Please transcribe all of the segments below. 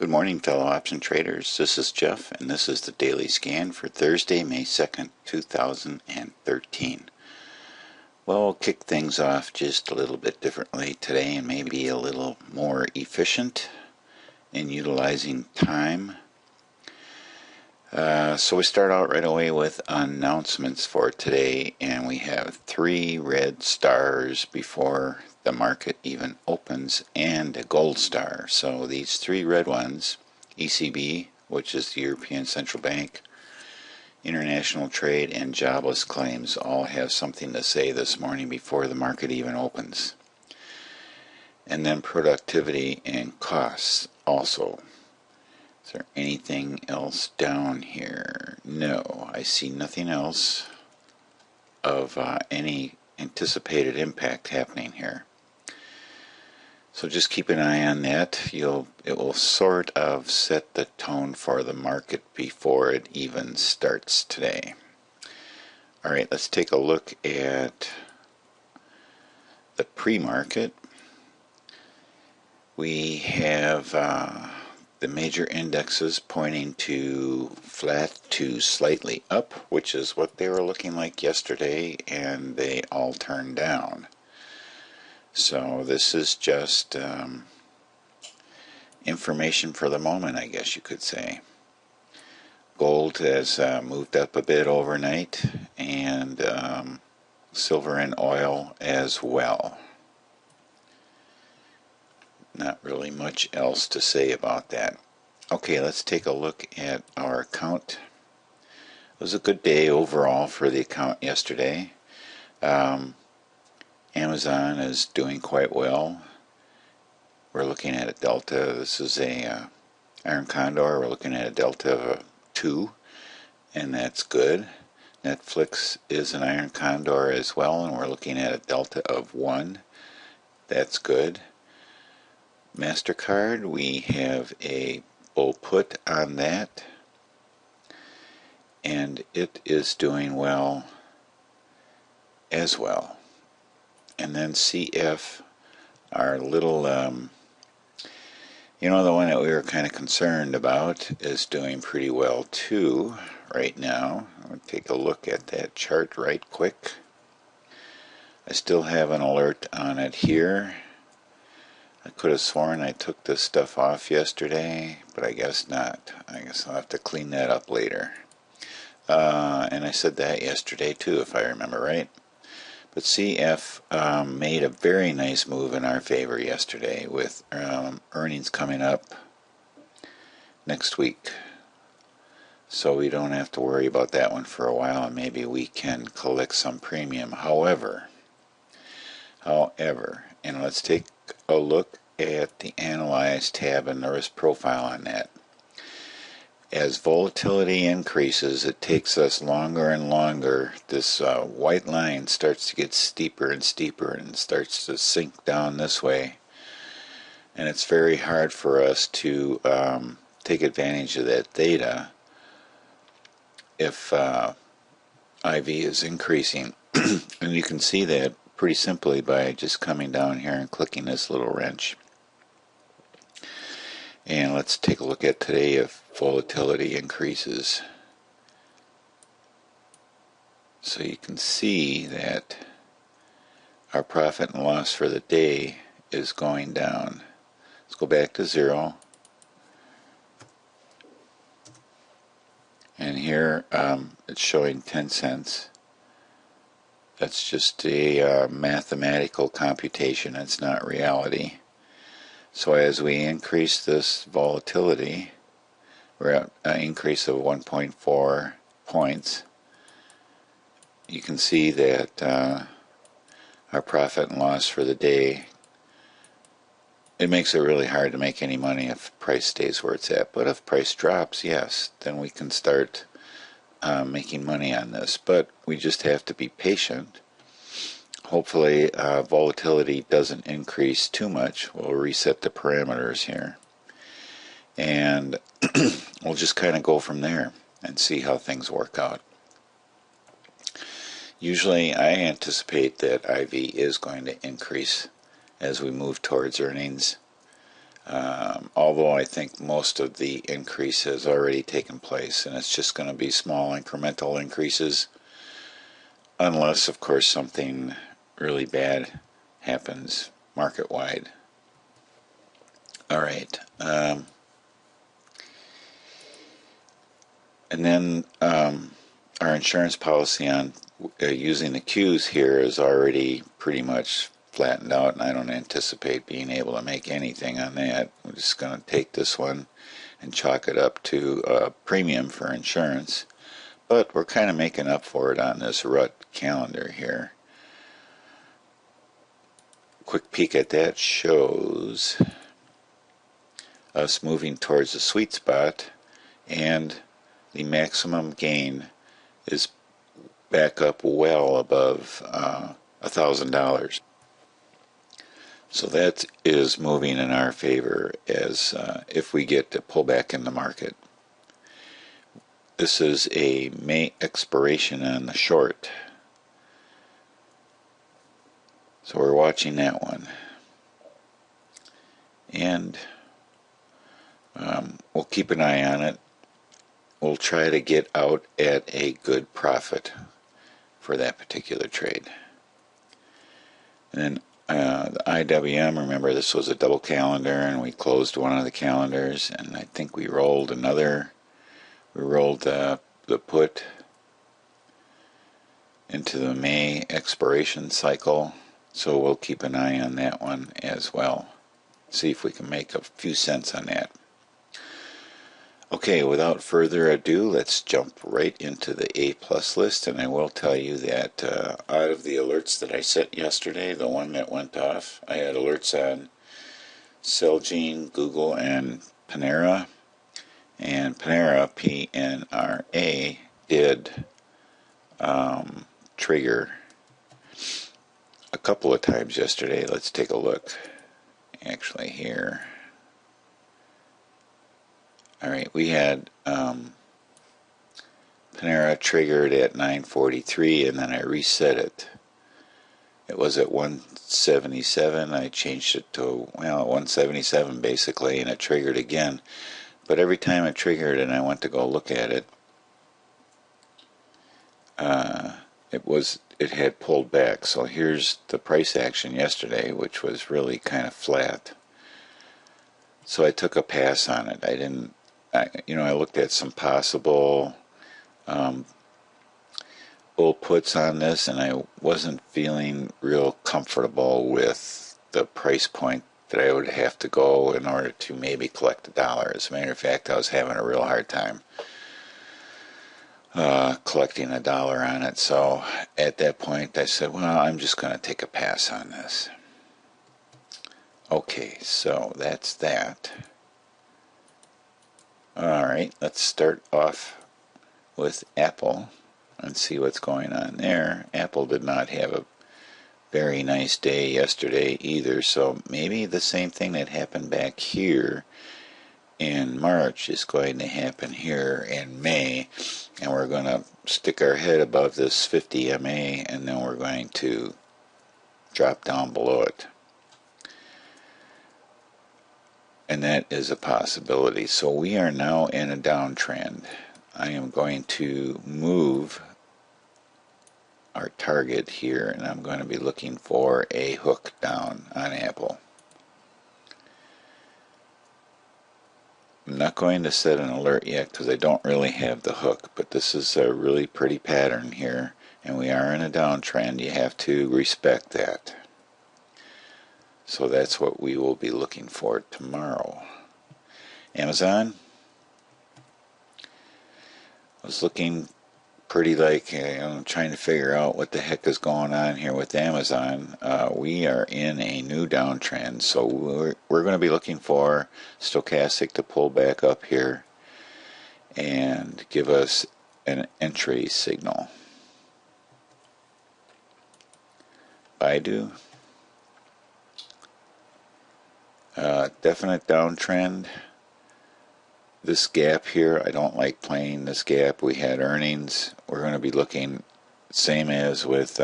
Good morning, fellow option traders. This is Jeff, and this is the daily scan for Thursday, May 2nd, 2013. Well, we'll kick things off just a little bit differently today and maybe a little more efficient in utilizing time. So we start out right away with announcements for today, and we have 3 red stars before the market even opens and a gold star. So these 3 red ones, ECB, which is the European Central Bank, international trade, and jobless claims, all have something to say this morning before the market even opens. And then productivity and costs also. Is there anything else down here? No, I see nothing else of any anticipated impact happening here. So just keep an eye on that. It will sort of set the tone for the market before it even starts today. Alright, let's take a look at the pre-market. We have the major indexes pointing to flat to slightly up, which is what they were looking like yesterday, and they all turned down. So this is just information for the moment, I guess you could say. Gold has moved up a bit overnight, and silver and oil as well. Not really much else to say about that. Okay, let's take a look at our account. It was a good day overall for the account yesterday. Amazon is doing quite well. We're looking at a delta. This is a iron condor. We're looking at a delta of 2, and that's good. Netflix is an iron condor as well, and we're looking at a delta of 1. That's good. MasterCard, we have a bull put on that, and it is doing well as well. And then CF, our little, the one that we were kind of concerned about, is doing pretty well too right now. I'll take a look at that chart right quick. I still have an alert on it here. I could have sworn I took this stuff off yesterday, but I guess not. I guess I'll have to clean that up later. And I said that yesterday too, if I remember right. But CF made a very nice move in our favor yesterday with earnings coming up next week. So we don't have to worry about that one for a while, and maybe we can collect some premium. However, and let's take a look at the Analyze tab and the risk profile on that. As volatility increases, it takes us longer and longer. This white line starts to get steeper and steeper and starts to sink down this way. And it's very hard for us to take advantage of that data if IV is increasing. And you can see that pretty simply by just coming down here and clicking this little wrench. And let's take a look at today if volatility increases. So you can see that our profit and loss for the day is going down. Let's go back to 0. And here it's showing 10 cents. That's just a mathematical computation. It's not reality. So as we increase this volatility, we're at an increase of 1.4 points. You can see that our profit and loss for the day, it makes it really hard to make any money if price stays where it's at. But if price drops, yes, then we can start making money on this. But we just have to be patient. Hopefully volatility doesn't increase too much. We'll reset the parameters here, and we'll just kind of go from there and see how things work out. Usually I anticipate that IV is going to increase as we move towards earnings. Although I think most of the increase has already taken place, and it's just going to be small incremental increases, unless, of course, something really bad happens market-wide. All right. And then our insurance policy on using the Qs here is already pretty much flattened out, and I don't anticipate being able to make anything on that. We're just going to take this one and chalk it up to a premium for insurance, but we're kind of making up for it on this rut calendar here. Quick peek at that shows us moving towards the sweet spot, and the maximum gain is back up well above $1,000. So that is moving in our favor as if we get to pull back in the market. This is a May expiration on the short, so we're watching that one, and we'll keep an eye on it. We'll try to get out at a good profit for that particular trade. And then the IWM, remember this was a double calendar, and we closed one of the calendars, and I think we rolled another. We rolled the put into the May expiration cycle, so we'll keep an eye on that one as well. See if we can make a few cents on that. Okay, without further ado, let's jump right into the A+ list, and I will tell you that out of the alerts that I set yesterday, the one that went off, I had alerts on CELG, Google, and PNRA, and PNRA did trigger a couple of times yesterday. Let's take a look actually here. Alright, we had PNRA triggered at 9:43, and then I reset it. It was at 177. I changed it to, well, 177 basically, and it triggered again. But every time it triggered and I went to go look at it, it had pulled back. So here's the price action yesterday, which was really kind of flat. So I took a pass on it. I didn't. I looked at some possible bull puts on this, and I wasn't feeling real comfortable with the price point that I would have to go in order to maybe collect $1. As a matter of fact, I was having a real hard time collecting $1 on it. So at that point, I said, well, I'm just going to take a pass on this. Okay, so that's that. Alright, let's start off with Apple and see what's going on there. Apple did not have a very nice day yesterday either, so maybe the same thing that happened back here in March is going to happen here in May, and we're going to stick our head above this 50 MA, and then we're going to drop down below it. And that is a possibility. So we are now in a downtrend. I am going to move our target here, and I'm going to be looking for a hook down on Apple. I'm not going to set an alert yet because I don't really have the hook, but this is a really pretty pattern here, and we are in a downtrend. You have to respect that. So that's what we will be looking for tomorrow. Amazon. I was looking pretty like, I'm trying to figure out what the heck is going on here with Amazon. We are in a new downtrend, so we're going to be looking for stochastic to pull back up here and give us an entry signal. Baidu. Definite downtrend. This gap here, I don't like playing this gap. We had earnings. We're going to be looking same as with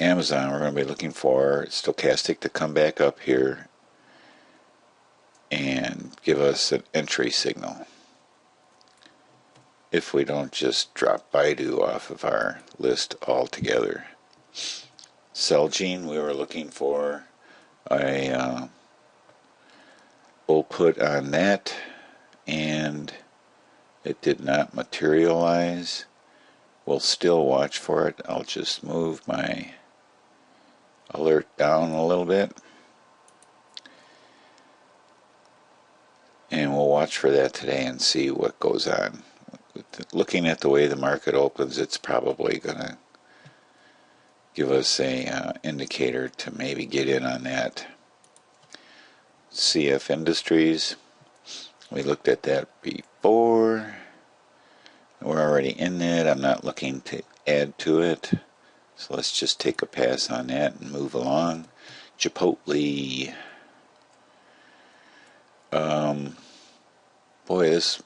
Amazon, we're going to be looking for stochastic to come back up here and give us an entry signal if we don't just drop Baidu off of our list altogether. CELG, we were looking for a bull put on that, and it did not materialize. We'll still watch for it. I'll just move my alert down a little bit, and we'll watch for that today and see what goes on. Looking at the way the market opens, it's probably going to give us a indicator to maybe get in on that. CF Industries, we looked at that before. We're already in it. I'm not looking to add to it, so let's just take a pass on that and move along. Chipotle, boy, this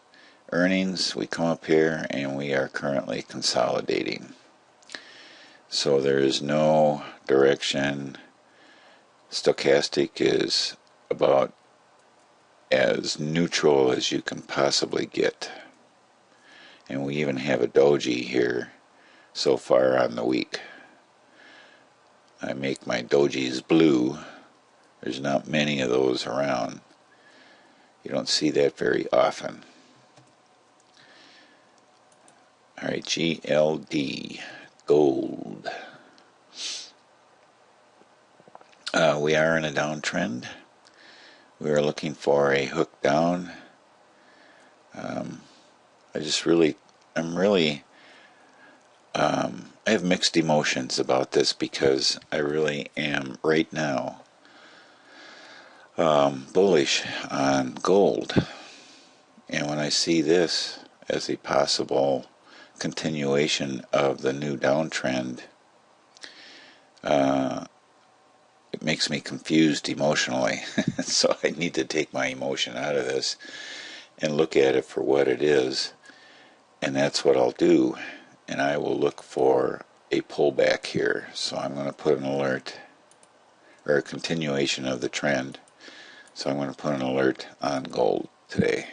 earnings, we come up here and we are currently consolidating, so there is no direction. Stochastic is about as neutral as you can possibly get, and we even have a doji here so far on the week. I make my dojis blue. There's not many of those around. You don't see that very often. Alright, GLD, gold. We are in a downtrend. We are looking for a hook down. I have mixed emotions about this because I really am right now bullish on gold. And when I see this as a possible continuation of the new downtrend, it makes me confused emotionally. So I need to take my emotion out of this and look at it for what it is, and that's what I'll do. And I will look for a pullback here. So I'm going to put an alert, or a continuation of the trend. So I'm going to put an alert on gold today.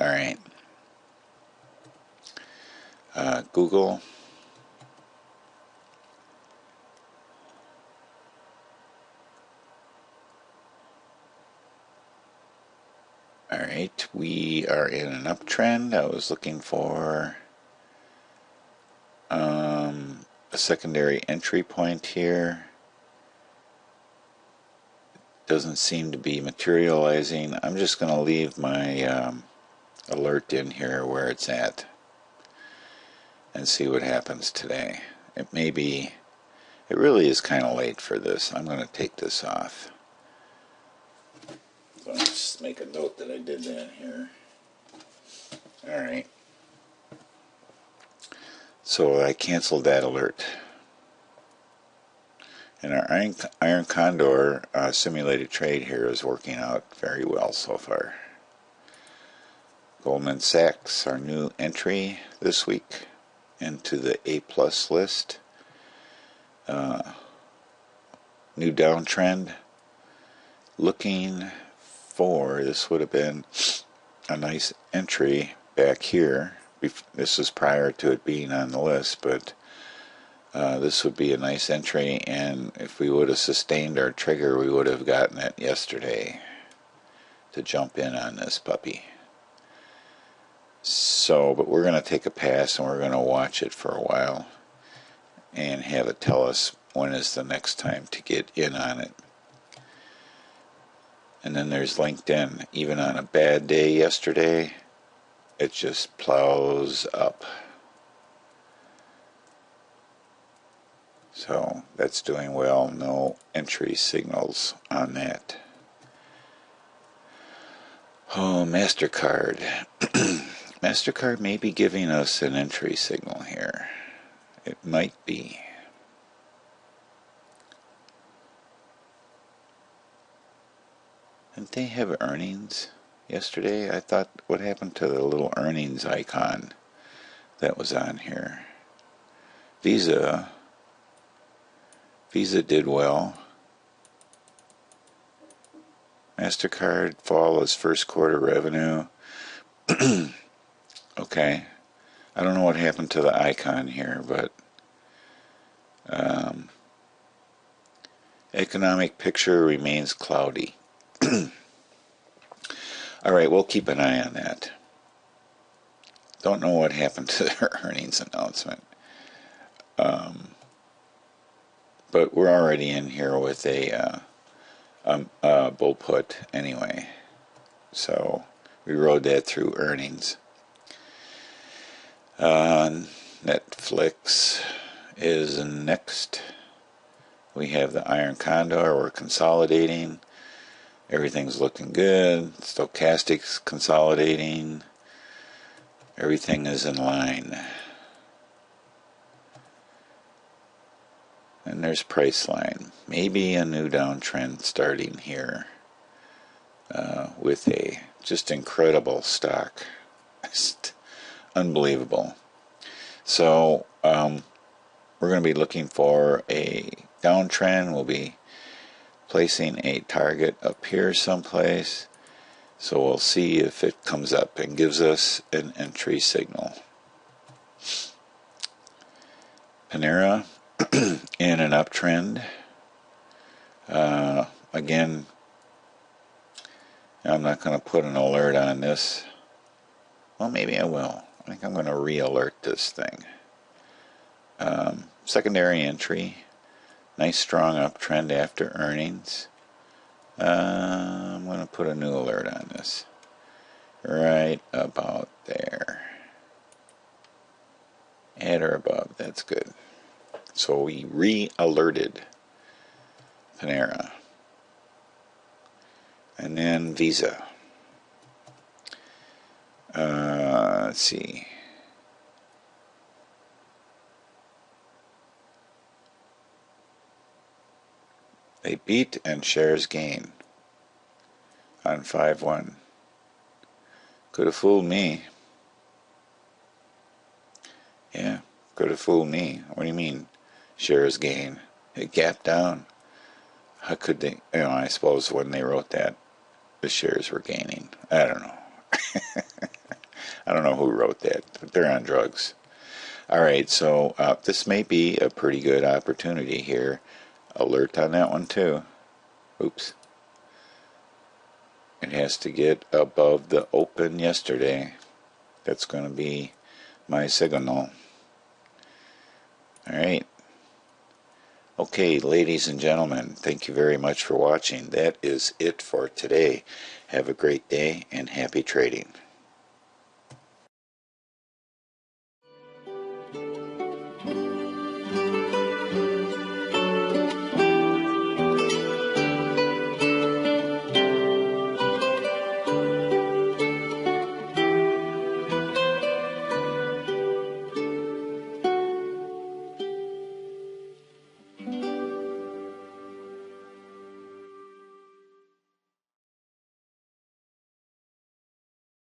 Alright. Google. Alright, we are in an uptrend. I was looking for a secondary entry point here. Doesn't seem to be materializing. I'm just going to leave my alert in here where it's at and see what happens today. It really is kind of late for this. I'm going to take this off. So I'll just make a note that I did that here. Alright. So I canceled that alert. And our Iron Condor simulated trade here is working out very well so far. Goldman Sachs, our new entry this week into the A+ list. New downtrend. Looking for, this would have been a nice entry back here. This is prior to it being on the list, but this would be a nice entry, and if we would have sustained our trigger, we would have gotten it yesterday to jump in on this puppy. So, but we're going to take a pass and we're going to watch it for a while and have it tell us when is the next time to get in on it. And then there's LinkedIn. Even on a bad day yesterday, it just plows up. So that's doing well. No entry signals on that. Oh, MasterCard. MasterCard may be giving us an entry signal here. It might be. Didn't they have earnings yesterday? I thought, what happened to the little earnings icon that was on here? Visa Visa did well. MasterCard fall as first quarter revenue. Okay. I don't know what happened to the icon here, but economic picture remains cloudy. Alright, we'll keep an eye on that. Don't know what happened to their earnings announcement. But we're already in here with a bull put anyway. So we rode that through earnings. Netflix is next. We have the Iron Condor. We're consolidating. Everything's looking good. Stochastic's consolidating. Everything is in line. And there's Priceline. Maybe a new downtrend starting here with a just incredible stock. Just unbelievable. So we're going to be looking for a downtrend. We'll be placing a target up here someplace. So we'll see if it comes up and gives us an entry signal. PNRA in an uptrend. Again, I'm not going to put an alert on this. Well, maybe I will. I think I'm going to re-alert this thing. Secondary entry. Nice strong uptrend after earnings. I'm going to put a new alert on this. Right about there. At or above. That's good. So we re-alerted PNRA. And then Visa. Let's see. They beat and shares gain on 5-1. Could have fooled me. Yeah, could have fooled me. What do you mean, shares gain? It gapped down. How could they? You know, I suppose when they wrote that, the shares were gaining. I don't know. I don't know who wrote that, but they're on drugs. All right, so this may be a pretty good opportunity here. Alert on that one too. Oops. It has to get above the open yesterday. That's going to be my signal. All right. Okay, ladies and gentlemen, thank you very much for watching. That is it for today. Have a great day and happy trading.